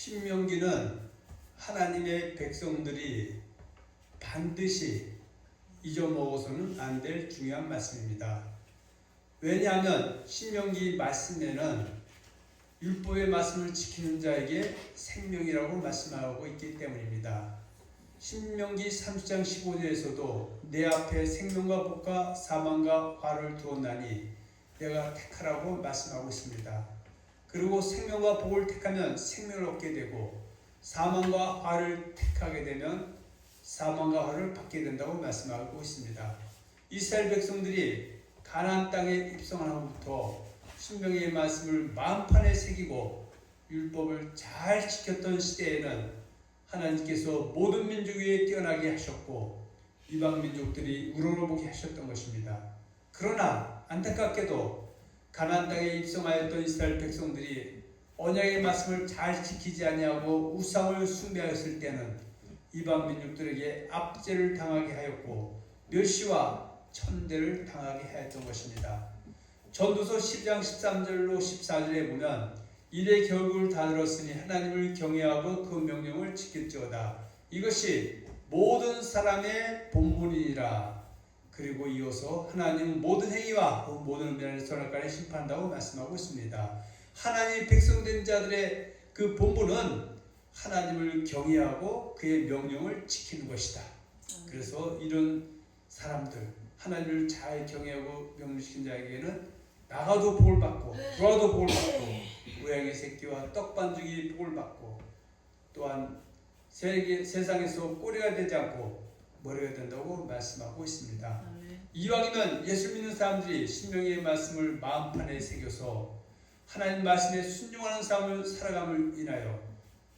신명기는 하나님의 백성들이 반드시 잊어먹어서는 안 될 중요한 말씀입니다. 왜냐하면 신명기 말씀에는 율법의 말씀을 지키는 자에게 생명이라고 말씀하고 있기 때문입니다. 신명기 30장 15절에서도 내 앞에 생명과 복과 사망과 화를 두었나니 내가 택하라고 말씀하고 있습니다. 그리고 생명과 복을 택하면 생명을 얻게 되고 사망과 화를 택하게 되면 사망과 화를 받게 된다고 말씀하고 있습니다. 이스라엘 백성들이 가나안 땅에 입성한 후부터 신명기의 말씀을 마음판에 새기고 율법을 잘 지켰던 시대에는 하나님께서 모든 민족 위에 뛰어나게 하셨고 이방 민족들이 우러러보게 하셨던 것입니다. 그러나 안타깝게도 가나안 땅에 입성하였던 이스라엘 백성들이 언약의 말씀을 잘 지키지 아니하고 우상을 숭배하였을 때는 이방 민족들에게 압제를 당하게 하였고 멸시와 천대를 당하게 하였던 것입니다. 전도서 10장 13절로 14절에 보면 이래 결국을 다 들었으니 하나님을 경외하고 그 명령을 지킬지어다. 이것이 모든 사람의 본분이니라. 그리고 이어서 하나님은 모든 행위와 그 모든 은밀한 선악간에 심판한다고 말씀하고 있습니다. 하나님의 백성된 자들의 그 본분은 하나님을 경외하고 그의 명령을 지키는 것이다. 그래서 이런 사람들, 하나님을 잘 경외하고 명령시킨 자에게는 나가도 복을 받고 들어와도 복을 받고 고양이 새끼와 떡 반죽이 복을 받고 또한 세상에서 꼬리가 되지 않고 머리가 된다고 말씀하고 있습니다. 이왕이면 예수 믿는 사람들이 신명기의 말씀을 마음판에 새겨서 하나님 말씀에 순종하는 삶을 살아감을 인하여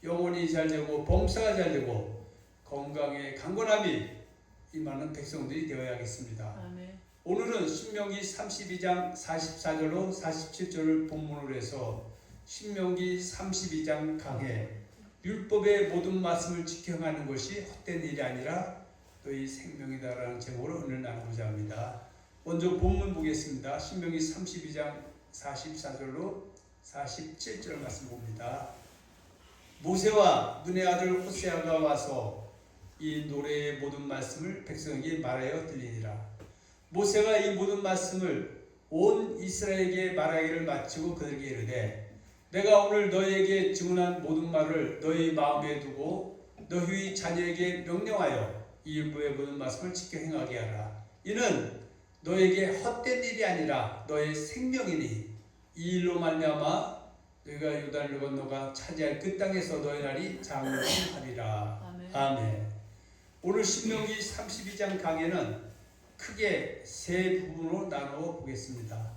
영혼이 잘 되고 범사가 잘 되고 건강에 강건함이 임하는 백성들이 되어야겠습니다. 아멘. 오늘은 신명기 32장 44절로 47절을 본문으로 해서 신명기 32장 강해 율법의 모든 말씀을 지켜 행하는 것이 헛된 일이 아니라 너희 생명이다라는 제목으로 오늘 나누고자 합니다. 먼저 본문 보겠습니다. 신명기 32장 44절로 47절 말씀 봅니다. 모세와 눈의 아들 호세아가 와서 이 노래의 모든 말씀을 백성에게 말하여 들리니라. 모세가 이 모든 말씀을 온 이스라엘에게 말하기를 마치고 그들에게 이르되 내가 오늘 너희에게 증언한 모든 말을 너희 마음에 두고 너희 자녀에게 명령하여 이 율법의 모든 말씀을 지켜 행하게 하라. 이는 너에게 헛된 일이 아니라 너의 생명이니 이 일로 말미암아 너희가 요단을 건너가 차지할 그 땅에서 너희 날이 장수하리라. 아멘. 오늘 신명기 32장 강해는 크게 세 부분으로 나누어 보겠습니다.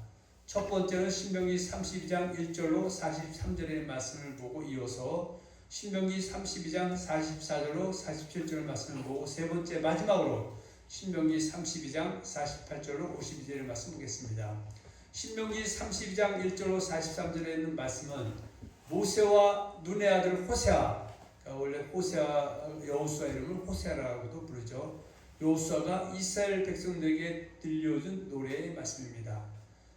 첫 번째는 신명기 32장 1절로 43절의 말씀을 보고 이어서 신명기 32장 44절로 47절 말씀을 보고 세 번째 마지막으로 신명기 32장 48절로 52절의 말씀 보겠습니다. 신명기 32장 1절로 43절에 있는 말씀은 모세와 눈의 아들 호세아, 원래 호세아 여호수아 이름을 호세아라고도 부르죠. 여호수아가 이스라엘 백성들에게 들려준 노래의 말씀입니다.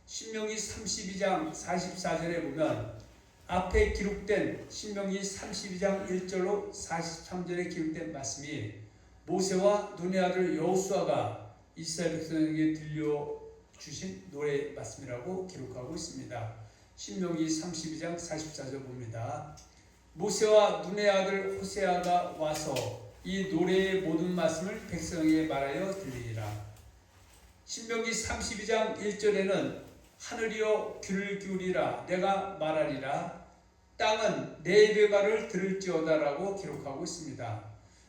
신명기 32장 44절에 보면 앞에 기록된 신명기 32장 1절로 43절에 기록된 말씀이 모세와 눈의 아들 여호수아가 이스라엘 백성에게 들려주신 노래의 말씀이라고 기록하고 있습니다. 신명기 32장 44절 봅니다. 모세와 눈의 아들 호세아가 와서 이 노래의 모든 말씀을 백성에게 말하여 들리리라. 신명기 32장 1절에는 하늘이여 귀를 기울이라 내가 말하리라 땅은 내 입의 말을 들을지어다라고 기록하고 있습니다.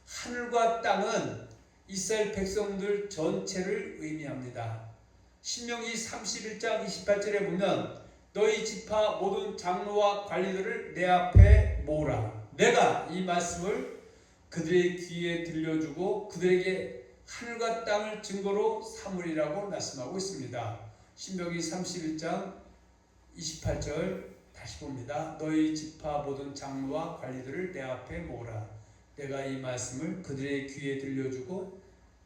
하늘과 땅은 이스라엘 백성들 전체를 의미합니다. 신명기 31장 28절에 보면 너희 지파 모든 장로와 관리들을 내 앞에 모으라. 내가 이 말씀을 그들의 귀에 들려주고 그들에게 하늘과 땅을 증거로 삼으리라고 말씀하고 있습니다. 신명기 31장 28절 다시 봅니다. 너희 지파 모든 장로와 관리들을 내 앞에 모으라. 내가 이 말씀을 그들의 귀에 들려주고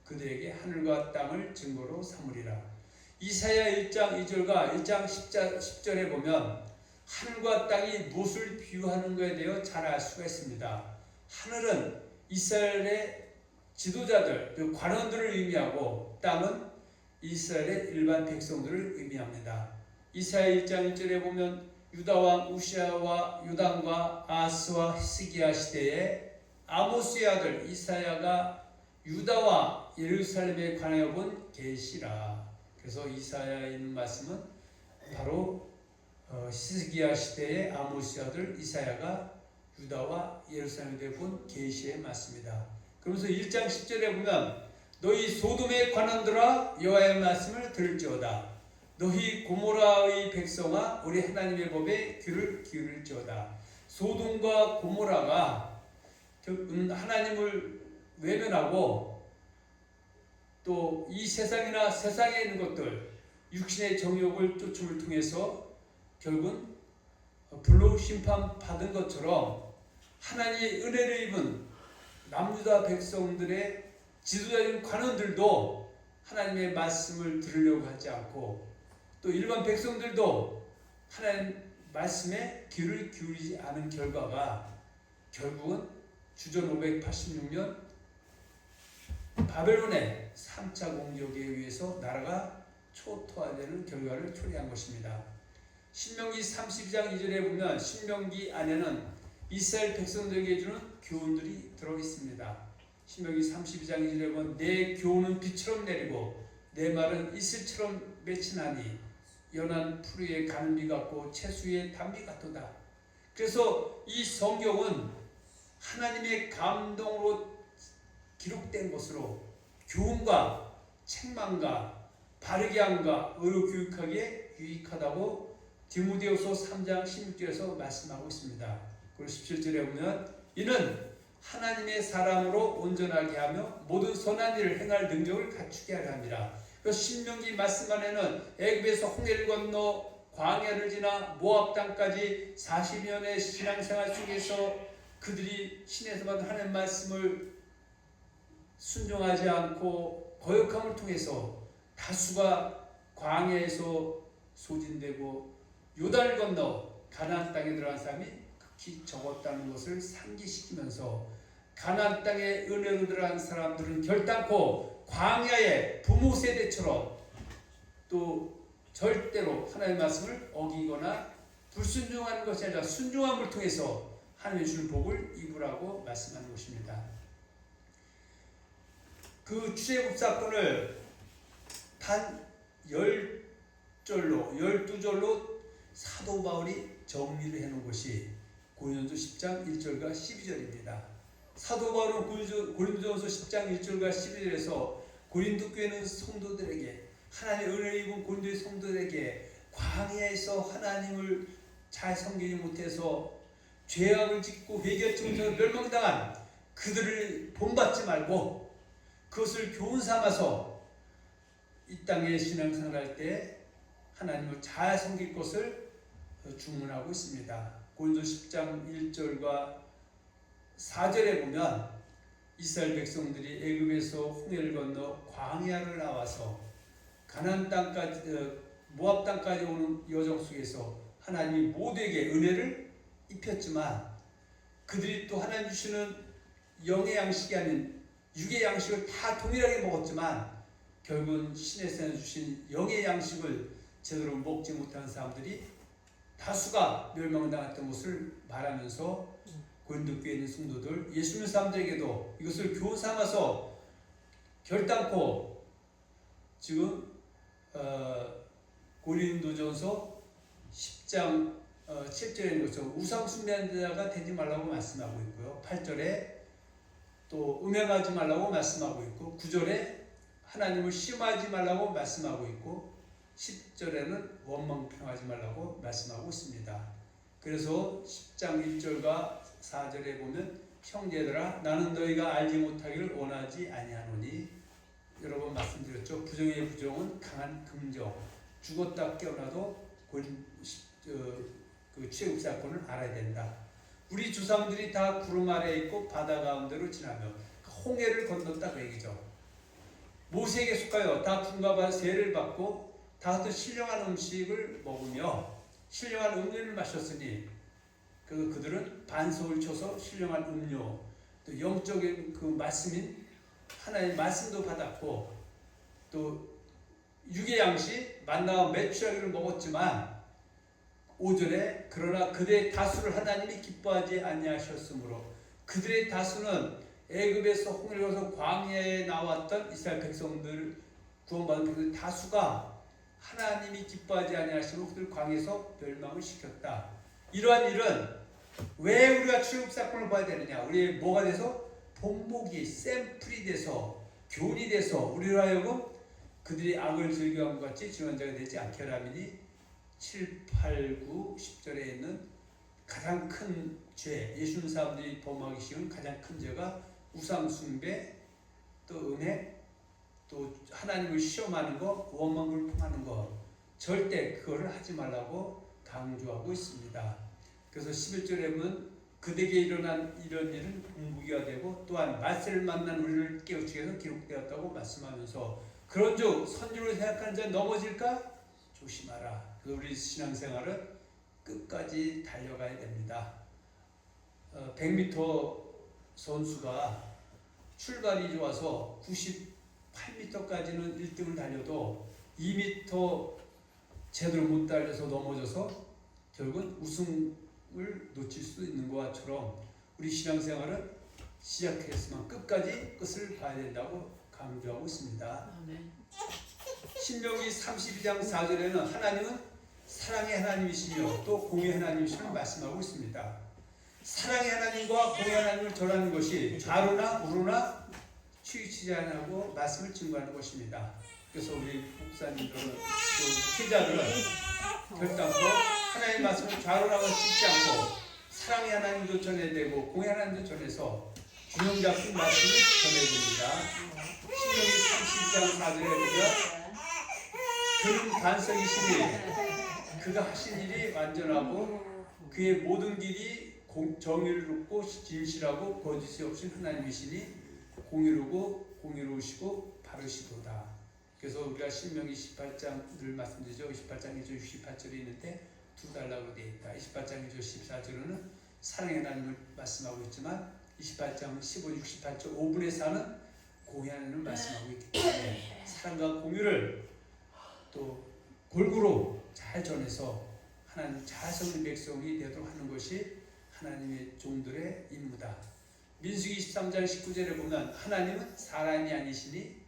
그들에게 하늘과 땅을 증거로 삼으리라. 이사야 1장 2절과 1장 10절에 보면 하늘과 땅이 무엇을 비유하는 것에 대해 잘 알 수가 있습니다. 하늘은 이스라엘의 지도자들, 그 관원들을 의미하고 땅은 이스라엘의 일반 백성들을 의미합니다. 이사야 1장 1절에 보면 유다왕 우시아와 요담과 아스와 히스기야 시대에 아모스의 아들 이사야가 유다와 예루살렘에 관하여 본 계시라. 그래서 이사야에 있는 말씀은 바로 히스기야 시대의 아모스의 아들 이사야가 유다와 예루살렘에 본 계시의 말씀이다. 그러면서 1장 10절에 보면 너희 소돔의 관원들아 여호와의 말씀을 들을지어다. 너희 고모라의 백성아 우리 하나님의 법에 귀를 기울일지어다. 소돔과 고모라가 하나님을 외면하고 또 이 세상이나 세상에 있는 것들 육신의 정욕을 쫓음을 통해서 결국은 불로 심판받은 것처럼 하나님의 은혜를 입은 남유다 백성들의 지도자인 관원들도 하나님의 말씀을 들으려고 하지 않고 또 일반 백성들도 하나님 말씀에 귀를 기울이지 않은 결과가 결국은 주전 586년 바벨론의 3차 공격에 의해서 나라가 초토화되는 결과를 초래한 것입니다. 신명기 32장 2절에 보면 신명기 안에는 이스라엘 백성들에게 주는 교훈들이 들어있습니다. 신명기 32장 2절에 보면 내 교훈은 비처럼 내리고 내 말은 이슬처럼 맺히나니 연한 풀 위에 가는 비 같고 채수 위에 단비 같도다. 그래서 이 성경은 하나님의 감동으로 기록된 것으로 교훈과 책망과 바르게 함과 의로 교육하기에 유익하다고 디모데후서 3장 16절에서 말씀하고 있습니다. 그리고 17절에 보면 이는 하나님의 사람으로 온전하게 하며 모든 선한 일을 행할 능력을 갖추게 하려 함이라. 신명기 말씀 안에는 애굽에서 홍해를 건너 광야를 지나 모압 땅까지 40년의 신앙생활 속에서 그들이 신에서 받은 하나님의 말씀을 순종하지 않고 거역함을 통해서 다수가 광야에서 소진되고 요단을 건너 가나안 땅에 들어간 사람이 극히 적었다는 것을 상기시키면서 가나안 땅에 은혜로 들어간 사람들은 결단코 광야의 부모 세대처럼 또 절대로 하나님의 말씀을 어기거나 불순종하는 것이 아니라 순종함을 통해서 하나님의 주는 복을 입으라고 말씀하는 것입니다. 그 출애굽 사건을 단 10절로 12절로 사도 바울이 정리를 해놓은 것이 고린도전서 10장 1절과 12절입니다. 사도 바울은 고린도전서 10장 1절과 12절에서 고린도 교회는 성도들에게 하나님의 은혜를 입은 고린도의 성도들에게 광야에서 하나님을 잘 섬기지 못해서 죄악을 짓고 회개증에서 멸망당한 그들을 본받지 말고 그것을 교훈 삼아서 이 땅에 신앙생활할 때 하나님을 잘 섬길 것을 주문하고 있습니다. 고린도 10장 1절과 4절에 보면 이스라엘 백성들이 애굽에서 홍해를 건너 광야를 나와서 가나안 땅까지 모압 땅까지 오는 여정 속에서 하나님이 모두에게 은혜를 입혔지만 그들이 또 하나님 주시는 영의 양식이 아닌 육의 양식을 다 동일하게 먹었지만 결국은 신에서 주신 영의 양식을 제대로 먹지 못한 사람들이 다수가 멸망당했던 것을 말하면서 고린도 교회에 있는 성도들 예수 믿는 사람들에게도 이것을 교훈 삼아서 결단코 지금 고린도전서 10장 7절에 있는 것처럼 우상 숭배하는 자가 되지 말라고 말씀하고 있고요. 8절에 또 음행하지 말라고 말씀하고 있고 9절에 하나님을 시험하지 말라고 말씀하고 있고 10절에는 원망평하지 말라고 말씀하고 있습니다. 그래서 10장 1절과 4절에 보면 형제들아 나는 너희가 알지 못하기를 원하지 아니하노니 여러 번 말씀드렸죠. 부정의 부정은 강한 긍정. 죽었다 깨어나도 그 출애굽 사건을 알아야 된다. 우리 조상들이 다 구름 아래에 있고 바다 가운데로 지나며 홍해를 건넜다 그 얘기죠. 모세에게 속하여 다 군과 세를 받고 다 또 신령한 음식을 먹으며 신령한 음료를 마셨으니 그들은 반석을 쳐서 신령한 음료, 또 영적인 그 말씀인 하나님의 말씀도 받았고, 또 육의 양식 만나와 메추라기를 먹었지만 5절에 그러나 그들의 다수를 하나님이 기뻐하지 아니하셨으므로, 그들의 다수는 애굽에서 홍해를 건너서 광야에 나왔던 이스라엘 백성들, 구원받은 백성들 다수가 하나님이 기뻐하지 아니하시고 그들 광야에서 멸망을 시켰다. 이러한 일은 왜 우리가 출애굽 사건을 봐야 되느냐? 우리의 뭐가 돼서? 본보기, 샘플이 돼서, 교훈이 돼서 우리로 하여금 그들이 악을 즐겨한 것 같이 증언자가 되지 않게 하라미니 7, 8, 9, 10절에 있는 가장 큰 죄, 예수님 사람들이 범하기 쉬운 가장 큰 죄가 우상 숭배, 또 은혜, 또 하나님을 시험하는 거, 원망불평하는 거, 절대 그거를 하지 말라고 강조하고 있습니다. 그래서 11절에 보면 그들에게 일어난 이런 일은 공부기가 되고 또한 말세를 만난 우리를 깨우치기 위해서 기록되었다고 말씀하면서, 그런즉 선주를 생각하는 자 넘어질까 조심하라. 그래서 우리 신앙생활은 끝까지 달려가야 됩니다. 100m 선수가 출발이 좋아서 98m까지는 1등을 달려도 2m 제대로 못 달려서 넘어져서 결국은 우승을 놓칠 수 있는 것처럼 우리 신앙생활은 시작했으면 끝까지 끝을 봐야 된다고 강조하고 있습니다. 신명기 32장 4절에는 하나님은 사랑의 하나님이시며 또 공의 하나님이심을 말씀하고 있습니다. 사랑의 하나님과 공의 하나님을 절하는 것이 좌로나 우로나 치우치지 않고 말씀을 증거하는 것입니다. 그래서 우리 목사님들은 또 제자들은 결단코 하나님의 말씀을 좌로나 치지 않고 사랑의 하나님도 전해야 되고 공의 하나님도 전해서 균형 잡힌 말씀을 전해야 됩니다. 신명기 32장 4절에 보면 그는 반석이시니 그가 하신 일이 완전하고 그의 모든 길이 정의롭고 진실하고 거짓이 없인 하나님이시니 공의로우시고 바르시도다. 그래서 우리가 신명기 28장 늘 말씀드리죠. 28장 1절 68절이 있는데 두 달라고 되어 있다. 28장 1절 14절은 사랑의 하나님을 말씀하고 있지만 28장 15, 68절 5분의 4는 공의 하나님을 말씀하고 있기 때문에 사랑과 공의를 또 골고루 잘 전해서 하나님 잘 섬긴 백성이 되도록 하는 것이 하나님의 종들의 임무다. 민수기 23장 19절에 보면 하나님은 사람이 아니시니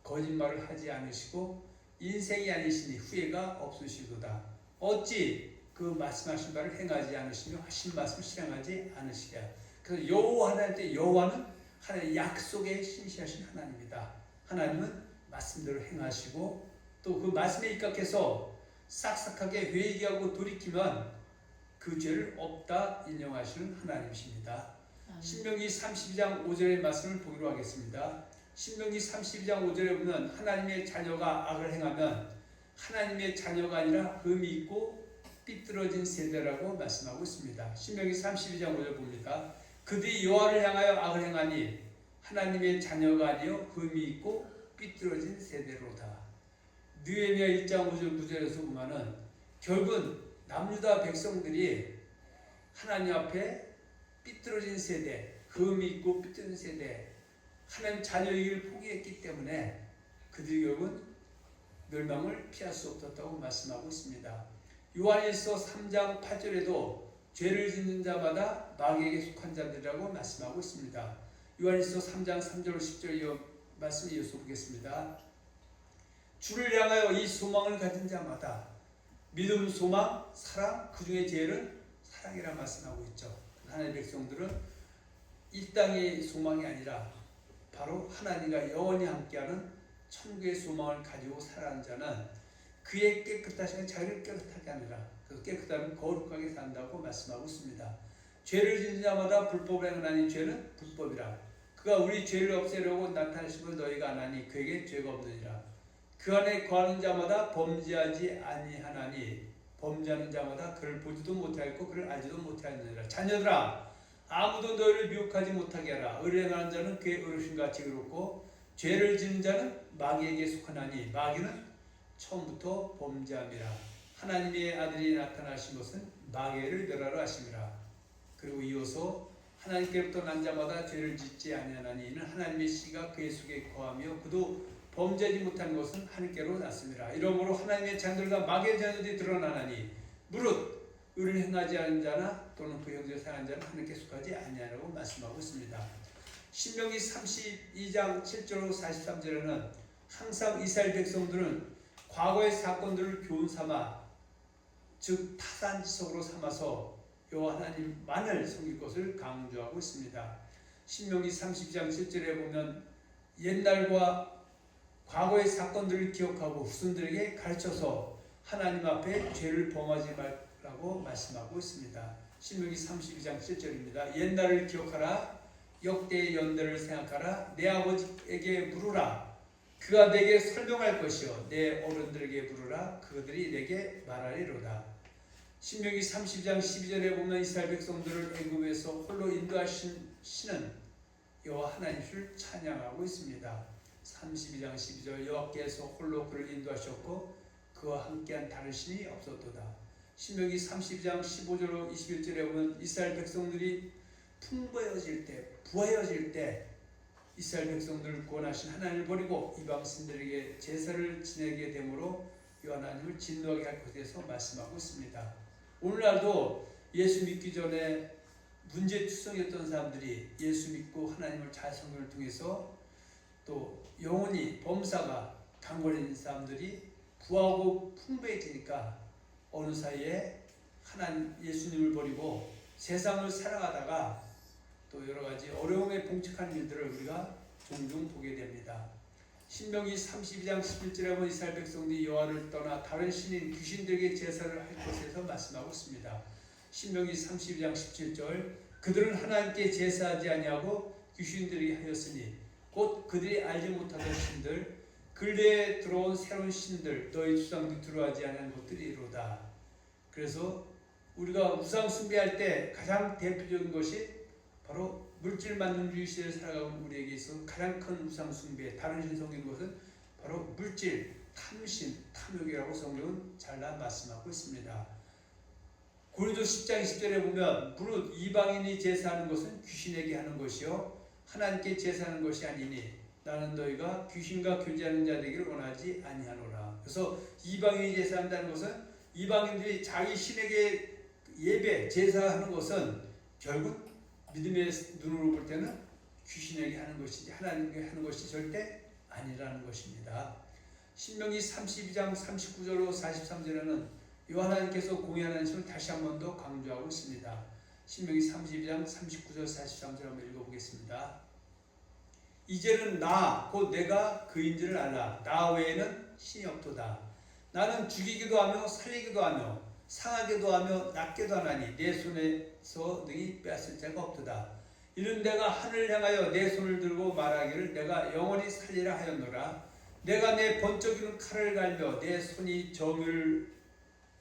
거짓말을 하지 않으시고 인생이 아니시니 후회가 없으시도다. 어찌 그 말씀하신 바를 행하지 않으시며 하신 말씀을 실행하지 않으시랴. 그래서 여호와 하나님 때 여호와는 하나님의 약속에 신실하신 하나님이다. 하나님은 말씀대로 행하시고 또 그 말씀에 입각해서 싹싹하게 회개하고 돌이키면 그 죄를 없다 인정하시는 하나님이십니다. 신명기 32장 5절의 말씀을 보기로 하겠습니다. 신명기 32장 5절에 보면 하나님의 자녀가 악을 행하면 하나님의 자녀가 아니라 흠이 있고 삐뚤어진 세대라고 말씀하고 있습니다. 신명기 32장 5절 봅니다. 그들이 여호와를 향하여 악을 행하니 하나님의 자녀가 아니요 흠이 있고 삐뚤어진 세대로다. 느헤미야 1장 5절 9절에서 보면은 결국은 남유다 백성들이 하나님 앞에 삐뚤어진 세대, 흠이 있고 삐뚤어진 세대, 하나님 자녀이기를 포기했기 때문에 그들이 결국은 멸망을 피할 수 없었다고 말씀하고 있습니다. 요한일서 3장 8절에도 죄를 짓는 자마다 마귀에게 속한 자들이라고 말씀하고 있습니다. 요한일서 3장 3절 10절 말씀 이어서 보겠습니다. 주를 향하여 이 소망을 가진 자마다 믿음, 소망, 사랑, 그 중에 제일은 사랑이라 말씀하고 있죠. 하나님의 백성들은 이 땅의 소망이 아니라 바로 하나님과 영원히 함께하는 천국의 소망을 가지고 살아가는 자는 그의 깨끗하신 자기를 깨끗하게 하느라, 그래서 깨끗하면 거룩하게 산다고 말씀하고 있습니다. 죄를 짓는 자마다 불법을 행하니 죄는 불법이라. 그가 우리 죄를 없애려고 나타내심을 너희가 안 하니 그에게 죄가 없느니라. 그 안에 거하는 자마다 범죄하지 아니하나니 범죄하는 자마다 그를 보지도 못하겠고 그를 알지도 못하느니라. 자녀들아, 아무도 너희를 미혹하지 못하게 하라. 의를 행하는 자는 그의 어르신과 지혜롭고 죄를 짓는 자는 마귀에게 속하나니 마귀는 처음부터 범죄함이라. 하나님의 아들이 나타나신 것은 마귀를 멸하러 하심이라. 그리고 이어서 하나님께로부터 난 자마다 죄를 짓지 아니하나니 이는 하나님의 씨가 그의 속에 거하며 그도 범죄하지 못한 것은 하나님께로 났습니다. 이러므로 하나님의 자녀들과 마귀의 자녀들이 드러나나니 무릇 의를 행하지 않은 자나 또는 그 형제를 사랑하는 자는 하나님께 속하지 아니하라고 말씀하고 있습니다. 신명기 32장 7절로 43절에는 항상 이스라엘 백성들은 과거의 사건들을 교훈 삼아 즉 타산지석으로 삼아서 여호와 하나님만을 섬길 것을 강조하고 있습니다. 신명기 32장 7절에 보면 옛날과 과거의 사건들을 기억하고 후손들에게 가르쳐서 하나님 앞에 죄를 범하지 말라고 말씀하고 있습니다. 신명기 32장 7절입니다. 옛날을 기억하라. 역대의 연대를 생각하라. 내 아버지에게 물으라. 그가 내게 설명할 것이요 내 어른들에게 물으라. 그들이 내게 말하리로다. 신명기 30장 12절에 보면 이스라엘 백성들을 애굽에서 홀로 인도하신 신은 여호와 하나님을 찬양하고 있습니다. 32장 12절 여호와께서 홀로 그를 인도하셨고 그와 함께한 다른 신이 없었도다. 신명기 32장 15절로 21절에 보면 이스라엘 백성들이 풍부해질 때 부해질 때 이스라엘 백성들을 구원하신 하나님을 버리고 이방 신들에게 제사를 지내게 되므로 여호와 하나님을 진노하게 할 것에 대해서 말씀하고 있습니다. 오늘날도 예수 믿기 전에 문제투성이었던 사람들이 예수 믿고 하나님을 잘 섬김을 통해서 또 영혼이 범사가 강건해진 사람들이 부하고 풍부해지니까 어느 사이에 하나님 예수님을 버리고 세상을 사랑하다가 또 여러 가지 어려움에 봉착하는 일들을 우리가 종종 보게 됩니다. 신명기 32장 11절에 보면 이스라엘 백성들이 여호와를 떠나 다른 신인 귀신들에게 제사를 할 것에서 말씀하고 있습니다. 신명기 32장 17절 그들은 하나님께 제사하지 아니하고 귀신들에게 하였으니 곧 그들이 알지 못하던 신들 근래에 들어온 새로운 신들 너희 조상들이 들어하지 않은 것들이로다. 그래서 우리가 우상 숭배할 때 가장 대표적인 것이 바로 물질 만능주의 시대를 살아가는 우리에게 있어서 가장 큰 우상 숭배, 다른 신 섬기는 것은 바로 물질, 탐심, 탐욕이라고 성경은 잘라 말씀하고 있습니다. 고린도 10장 20절에 보면 무릇 이방인이 제사하는 것은 귀신에게 하는 것이요 하나님께 제사하는 것이 아니니 나는 너희가 귀신과 교제하는 자 되기를 원하지 아니하노라. 그래서 이방인이 제사한다는 것은 이방인들이 자기 신에게 예배, 제사하는 것은 결국 믿음의 눈으로 볼 때는 귀신에게 하는 것이지 하나님께 하는 것이 절대 아니라는 것입니다. 신명기 32장 39절로 43절에는 여호와 하나님께서 공의하는 신을 다시 한 번 더 강조하고 있습니다. 신명기 32장 39절 43절 한번 읽어보겠습니다. 이제는 나 곧 내가 그인지를 알라. 나 외에는 신이 없도다. 나는 죽이기도 하며 살리기도 하며 상하게도 하며 낫게도 하나니 내 손에서 능히 빼앗을 자가 없도다. 이는 내가 하늘을 향하여 내 손을 들고 말하기를 내가 영원히 살리라 하였노라. 내가 내 번쩍이는 칼을 갈며 내 손이 정을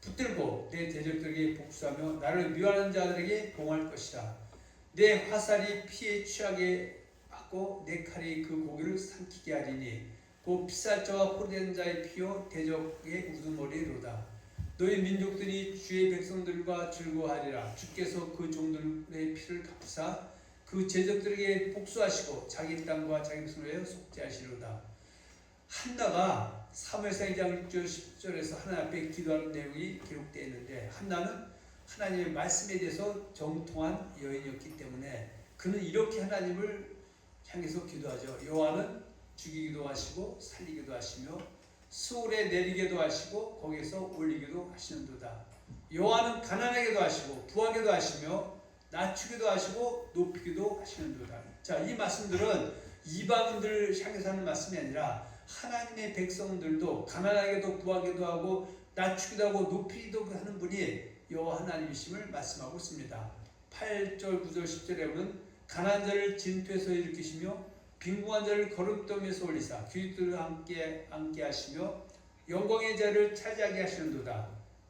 붙들고 내 대적들에게 복수하며 나를 미워하는 자들에게 봉할 것이다. 내 화살이 피에 취하게 하고 내 칼이 그 고기를 삼키게 하리니 곧 피살자와 호된 자의 피요 대적의 우두머리로다. 너희 민족들이 주의 백성들과 즐거워하리라. 주께서 그 종들의 피를 갚으사 그 제적들에게 복수하시고 자기 땅과 자기 백성을 속죄하시리로다. 한나가 사무엘상 2장 6절 10절에서 하나님 앞에 기도하는 내용이 기록되어 있는데 한나는 하나님의 말씀에 대해서 정통한 여인이었기 때문에 그는 이렇게 하나님을 향해서 기도하죠. 여호와는 죽이기도 하시고 살리기도 하시며 수월에 내리게도 하시고 거기에서 올리기도 하시는도다. 여호와는 가난하게도 하시고 부하게도 하시며 낮추기도 하시고 높이기도 하시는도다. 자, 이 말씀들은 이방인들을 향해서 하는 말씀이 아니라 하나님의 백성들도 가난하게도 부하게도 하고 낮추기도 하고 높이기도 하는 분이 여호와 하나님이심을 말씀하고 있습니다. 8절 9절 10절에 보면 가난한 자를 진토에서 일으키시며 빈궁한 자를 거룩돔에서 올리사 귀들과 함께 앉게 하시며 영광의 자를 차지하게 하시는도다.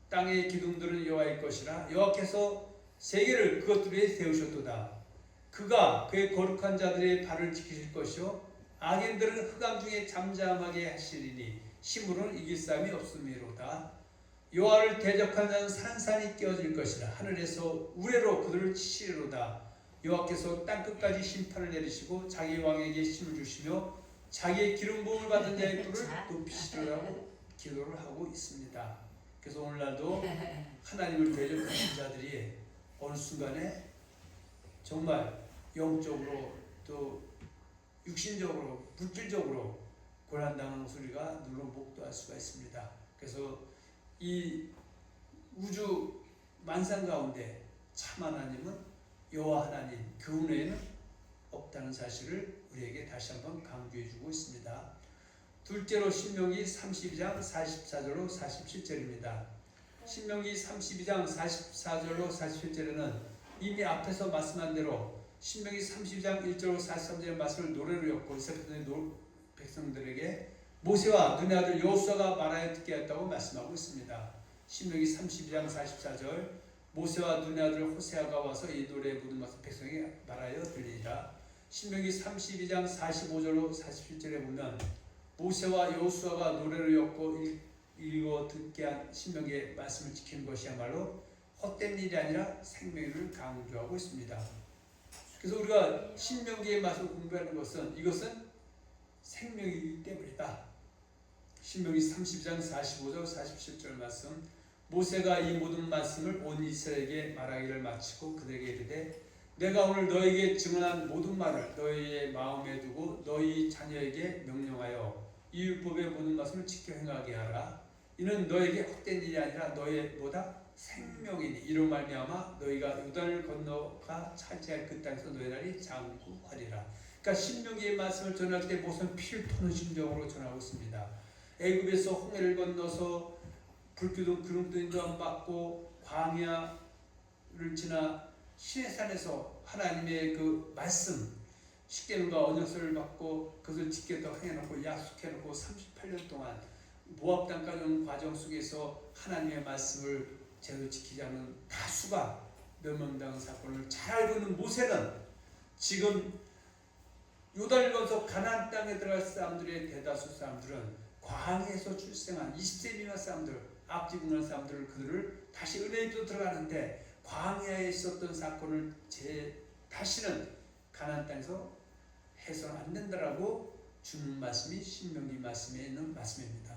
땅의 기둥들은 여호와의 것이라 여호와께서 세계를 그것 위에 세우셨도다. 그가 그의 거룩한 자들의 발을 지키실 것이요 악인들은 흑암 중에 잠잠하게 하시리니 힘으로는 이길 사람이 없음이로다. 여호와를 대적하는 자는 산산이 깨어질 것이라. 하늘에서 우레로 그들을 치시리로다. 여호와께서 땅끝까지 심판을 내리시고 자기 왕에게 힘을 주시며 자기의 기름 부음을 받은 자의 뿔을 높이시리라고 기도를 하고 있습니다. 그래서 오늘날도 하나님을 대적하는 자들이 어느 순간에 정말 영적으로 또 육신적으로 물질적으로 고난당하는 소리가 눈으로 목도할 수가 있습니다. 그래서 이 우주 만상 가운데 참 하나님은 여호와 하나님, 그 외에는 없다는 사실을 우리에게 다시 한번 강조해주고 있습니다. 둘째로 신명기 32장 44절로 47절입니다. 신명기 32장 44절로 47절에는 이미 앞에서 말씀한 대로 신명기 32장 1절로 43절의 말씀을 노래로 엮고 이스라엘 백성들에게 모세와 눈의 아들 여호수아가 말하여 듣게 했다고 말씀하고 있습니다. 신명기 32장 44절 모세와 눈의 아들 호세아가 와서 이 노래에 묻은 말씀 백성에게 말하여 들리리라. 신명기 32장 45절로 47절에 보면 모세와 여호수아가 노래로 엮고 읽어 듣게 한 신명기의 말씀을 지키는 것이야말로 헛된 일이 아니라 생명을 강조하고 있습니다. 그래서 우리가 신명기의 말씀을 공부하는 것은 이것은 생명이기 때문이다. 신명기 30장 45절 47절 말씀 모세가 이 모든 말씀을 온 이스라엘에게 말하기를 마치고 그들에게 이르되 내가 오늘 너에게 증언한 모든 말을 너희의 마음에 두고 너희 자녀에게 명령하여 이 율법의 모든 말씀을 지켜 행하게 하라. 이는 너에게 헛된 일이 아니라 너의 보다 생명이니 이로 말미암아 너희가 요단을 건너가 차지할 그 땅에서 너희 날이 장구하리라. 그러니까 신명기의 말씀을 전할 때 모세는 피를 토는 심정으로 전하고 있습니다. 애굽에서 홍해를 건너서 불기둥 구름등도 받고 광야를 지나 시내산에서 하나님의 그 말씀 십계명과 언약서를 받고 그것을 지켰다고 해놓고 약속해놓고 38년 동안 모압 땅까지 오는 과정 속에서 하나님의 말씀을 제대로 지키지 않은 다수가 멸망당한 사건을 잘 알고 있는 모세는 지금 요단을 건너 가나안 땅에 들어갈 사람들의 대다수 사람들은 광야에서 출생한 20세 미만 사람들, 앞뒤구는 사람들을 그들을 다시 은혜에 들어가는데 광야에 있었던 사건을 다시는 가나안 땅에서 해서는 안 된다라고 주는 말씀이 신명기 말씀에 있는 말씀입니다.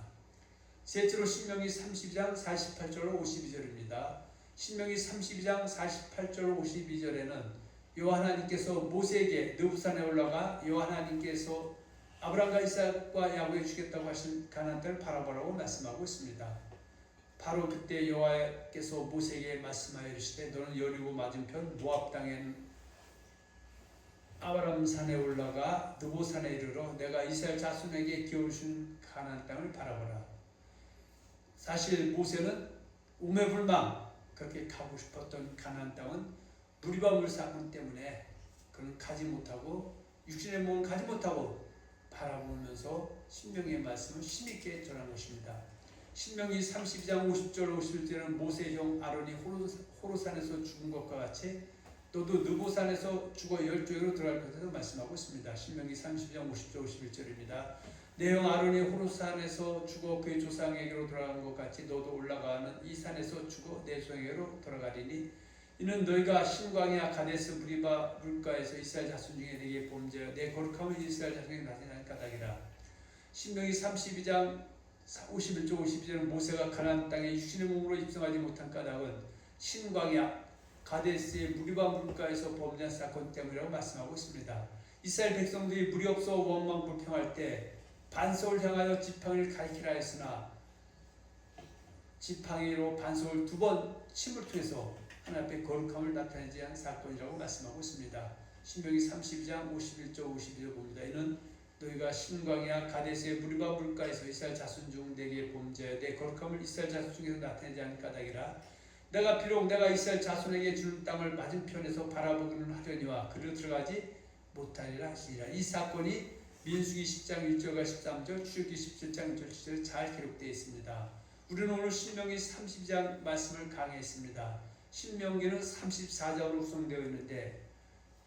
셋째로 신명기 32장 48절로 52절입니다. 신명기 32장 48절 52절에는 여호와 하나님께서 모세에게 느부산에 올라가 여호와 하나님께서 아브라함과 이삭과 야곱에게 주겠다고 하신 가나안 땅을 바라보라고 말씀하고 있습니다. 바로 그때 여호와께서 모세에게 말씀하여 이르시되 너는 여리고 맞은편 모압 땅에 아브라함 산에 올라가 느보 산에 이르러 내가 이스라엘 자손에게 기울신 가나안 땅을 바라보라. 사실 모세는 우매불망 그렇게 가고 싶었던 가나안 땅은 무리바물 사건 때문에 그는 가지 못하고 육신의 몸은 가지 못하고 바라보면서 신명기의 말씀을 힘있게 전한 것입니다. 신명기 32장 50절 51절은 모세의 형 아론이 호로산에서 죽은 것과 같이 너도 느보산에서 죽어 열조에로 들어갈 것에서 말씀하고 있습니다. 신명기 32장 50절 51절입니다. 내 형 아론이 호로산에서 죽어 그의 조상에게로 돌아간 것 같이 너도 올라가는 이 산에서 죽어 내 조상에게로 돌아가리니 이는 너희가 신광야 가데스 무리바 물가에서 이스라엘 자손 중에 내게 범죄하여 내 거룩함을 이스라엘 자손에게 나타내는 까닭이라. 신명기 32장 51절 52절은 모세가 가나안 땅에 육신의 몸으로 입성하지 못한 까닭은 신광야 가데스의 무리바 물가에서 범죄한 사건 때문이라고 말씀하고 있습니다. 이스라엘 백성들이 물이 없어 원망 불평할 때 반석을 향하여 지팡이를 가리키라 했으나 지팡이로 반석을 2번 침을 통해서 하나님 앞에 거룩함을 나타내지 않은 사건이라고 말씀하고 있습니다. 신명기 32장 51절 52절 봅니다. 이는 너희가 신광야 가데스의 무리바 물가에서 이스라엘 자손 중 내게 범죄하여 내 거룩함을 이스라엘 자손 중에서 나타내지 않은 까닭이라. 내가 이스라엘 자손에게 주는 땅을 맞은편에서 바라보기는 하려니와 그리로 들어가지 못하리라 하시니라. 이 사건이 민수기 10장 1절과 13절, 출애굽기 17장 1절 7절 잘 기록되어 있습니다. 우리는 오늘 신명기 32장 말씀을 강의했습니다. 신명기는 34장으로 구성되어 있는데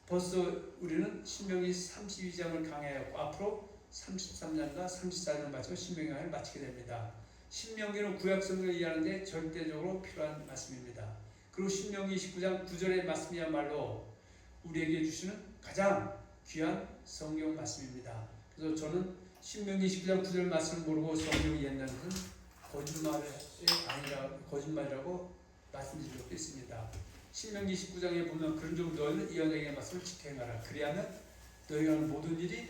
벌써 우리는 신명기 32장을 강의하였고 앞으로 33장과 34장을 마치고 신명기 강의를 마치게 됩니다. 신명기는 구약 성경을 이해하는데 절대적으로 필요한 말씀입니다. 그리고 신명기 29장 9절의 말씀이야말로 우리에게 주시는 가장 귀한 성경 말씀입니다. 그래서 저는 신명기 19장 9절 말씀을 모르고 성경을 이해한다는 것은 거짓말이라고 말씀드린 적도 있습니다. 신명기 19장에 보면 그런즉 너희는 이 언약의 말씀을 지켜 행하라. 그리하면 너희가 하는 모든 일이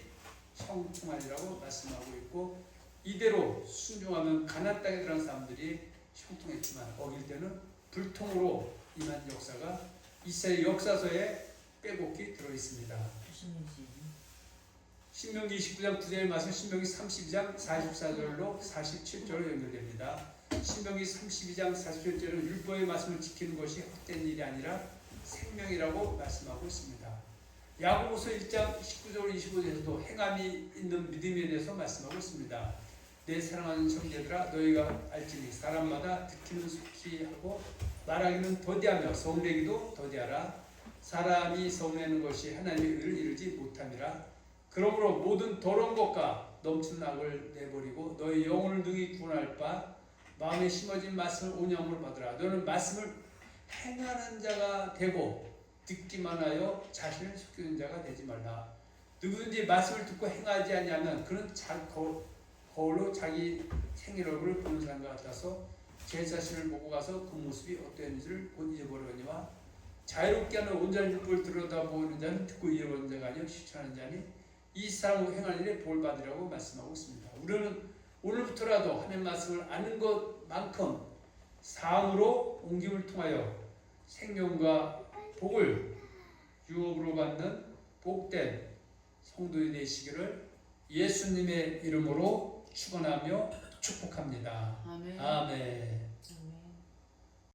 형통하리라고 말씀하고 있고, 이대로 순종하면 가나안 땅에 들어간 사람들이 형통했지만 어길 때는 불통으로 임한 역사가 이스라엘 역사서에 빼곡히 들어있습니다. 신명기 29장 9절의 말씀 신명기 32장 44절로 47절로 연결됩니다. 신명기 32장 47절은 율법의 말씀을 지키는 것이 헛된 일이 아니라 생명이라고 말씀하고 있습니다. 야고보서 1장 19절 25절에서도 행함이 있는 믿음에 대해서 말씀하고 있습니다. 내 사랑하는 형제들아 너희가 알지니 사람마다 듣기는 속히 하고 말하기는 더디하며 성내기도 더디하라. 사람이 성내는 것이 하나님의 의를 이루지 못함이라. 그러므로 모든 더러운 것과 넘치는 악을 내버리고 너희 영혼을 능히 구원할 바 마음에 심어진 말씀을 온영으로 받으라. 너는 말씀을 행하는 자가 되고 듣기만 하여 자신을 속이는 자가 되지 말라. 누구든지 말씀을 듣고 행하지 않냐면 그는 거울로 자기 생일 얼굴을 보는 사람과 같아서 제 자신을 보고 가서 그 모습이 어땠는지를 곧 잊어버리거니와 자유롭게 하는 온전한 율법을 들여다보는 자는 듣고 잃어버린 자가 아니요 실천하는 자니 이 사람으로 행할 일에 볼 받으라고 말씀하고 있습니다. 우리는 오늘부터라도 하나님 말씀을 아는 것만큼 삶으로 옮김을 통하여 생명과 복을 유업으로 받는 복된 성도이 되시기를 예수님의 이름으로 축원하며 축복합니다. 아멘. 아멘.